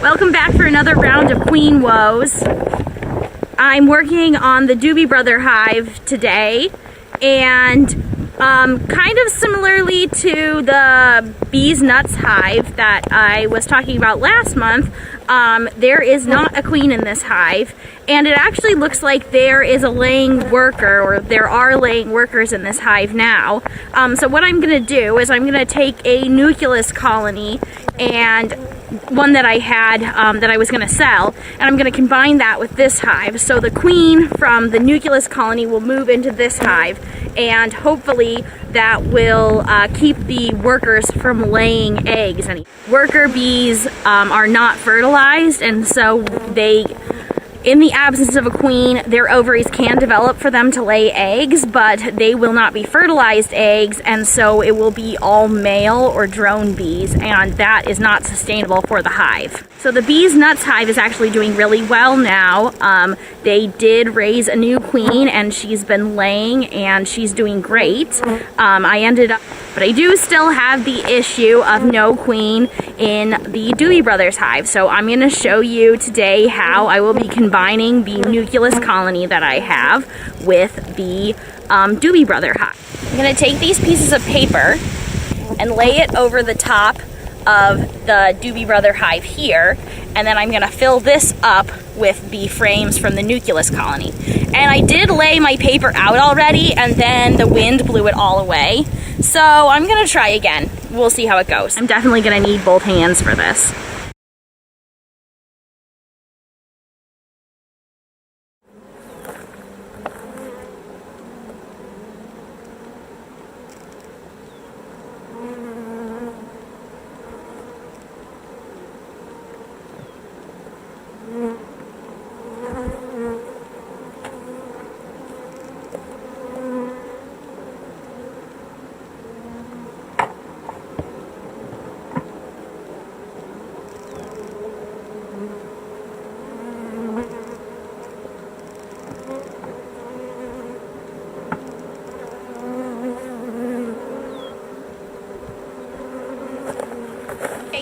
Welcome back for another round of queen woes. I'm working on the Doobee Brother hive today, and kind of similarly to the bees nuts hive that I was talking about last month, there is not a queen in this hive, and it actually looks like there is a laying worker, or there are laying workers in this hive now. So what I'm going to do is I'm going to take a nucleus colony, and one that I had that I was going to sell, and I'm going to combine that with this hive. So the queen from the nucleus colony will move into this hive, and hopefully that will keep the workers from laying eggs. Worker bees are not fertilized, and so they, in the absence of a queen, their ovaries can develop for them to lay eggs, but they will not be fertilized eggs, and so it will be all male or drone bees, and that is not sustainable for the hive. So the bees nuts hive is actually doing really well now. They did raise a new queen, and she's been laying, and she's doing great. But I do still have the issue of no queen in the Doobee Brothers hive. So I'm going to show you today how I will be combining the nucleus colony that I have with the Doobee Brother hive. I'm going to take these pieces of paper and lay it over the top of the Doobee Brother hive here, and then I'm going to fill this up with the frames from the nucleus colony. And I did lay my paper out already, and then the wind blew it all away. So I'm going to try again. We'll see how it goes. I'm definitely going to need both hands for this.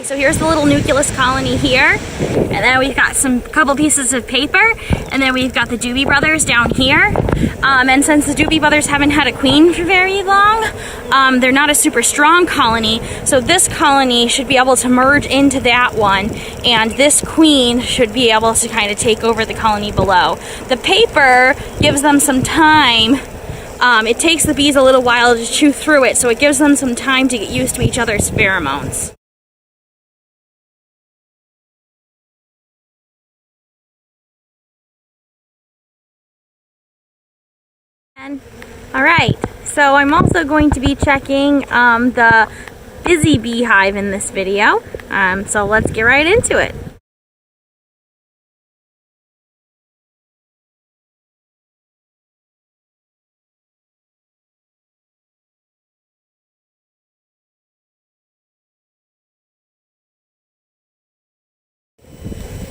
So here's the little nucleus colony here, and then we've got couple pieces of paper, and then we've got the Doobee Brothers down here. And since the Doobee Brothers haven't had a queen for very long, they're not a super strong colony, so this colony should be able to merge into that one, and this queen should be able to kind of take over the colony below. The paper gives them some time. It takes the bees a little while to chew through it, so it gives them some time to get used to each other's pheromones. Alright, so I'm also going to be checking the Busy Beehive in this video, so let's get right into it.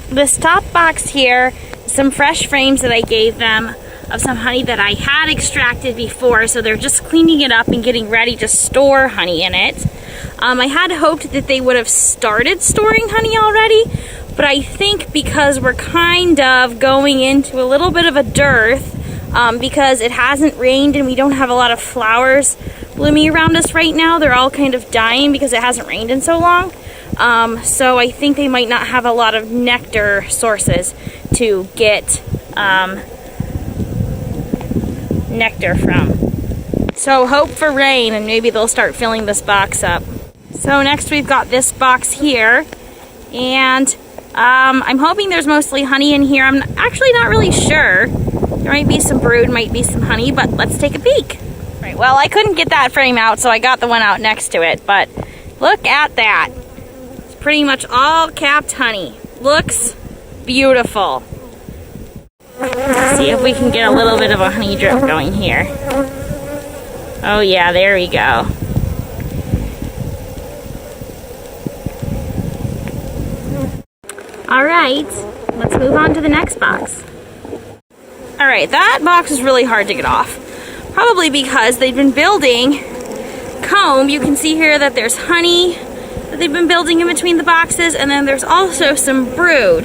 This top box here, some fresh frames that I gave them of some honey that I had extracted before, so they're just cleaning it up and getting ready to store honey in it. I had hoped that they would have started storing honey already, but I think because we're kind of going into a little bit of a dearth, because it hasn't rained and we don't have a lot of flowers blooming around us right now, they're all kind of dying because it hasn't rained in so long. So I think they might not have a lot of nectar sources to get nectar from. So hope for rain, and maybe they'll start filling this box up. So next we've got this box here, and I'm hoping there's mostly honey in here. I'm actually not really sure. There might be some brood, might be some honey, but let's take a peek. Right, well, I couldn't get that frame out, so I got the one out next to it, but look at that. It's pretty much all capped honey. Looks beautiful. Let's see if we can get a little bit of a honey drip going here. Oh yeah, there we go. Alright, let's move on to the next box. Alright, that box is really hard to get off. Probably because they've been building comb. You can see here that there's honey that they've been building in between the boxes, and then there's also some brood.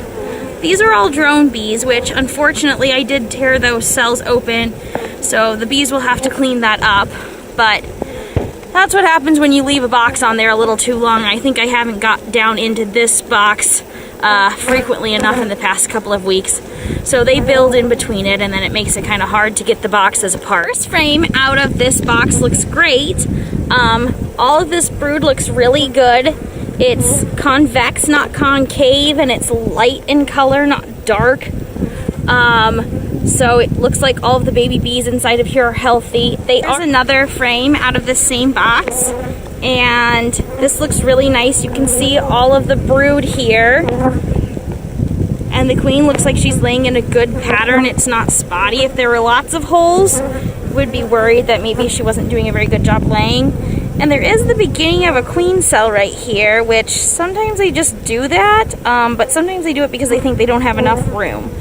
These are all drone bees, which unfortunately I did tear those cells open, so the bees will have to clean that up, but that's what happens when you leave a box on there a little too long. I think I haven't got down into this box frequently enough in the past couple of weeks. So they build in between it, and then it makes it kind of hard to get the boxes apart. This frame out of this box looks great. All of this brood looks really good. It's convex, not concave, and it's light in color, not dark. So it looks like all of the baby bees inside of here are healthy. There's another frame out of this same box, and this looks really nice. You can see all of the brood here, and the queen looks like she's laying in a good pattern. It's not spotty. If there were lots of holes, would be worried that maybe she wasn't doing a very good job laying. And there is the beginning of a queen cell right here, which sometimes they just do that, but sometimes they do it because they think they don't have enough room.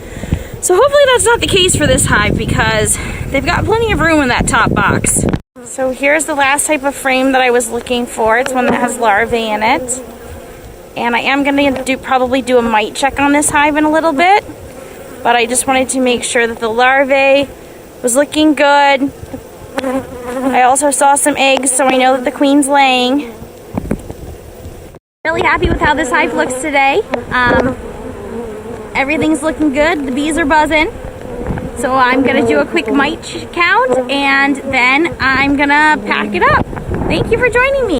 So hopefully that's not the case for this hive, because they've got plenty of room in that top box. So here's the last type of frame that I was looking for. It's one that has larvae in it. And I am going to probably do a mite check on this hive in a little bit. But I just wanted to make sure that the larvae was looking good. I also saw some eggs, so I know that the queen's laying. Really happy with how this hive looks today. Everything's looking good. The bees are buzzing. So I'm going to do a quick mite count, and then I'm going to pack it up. Thank you for joining me.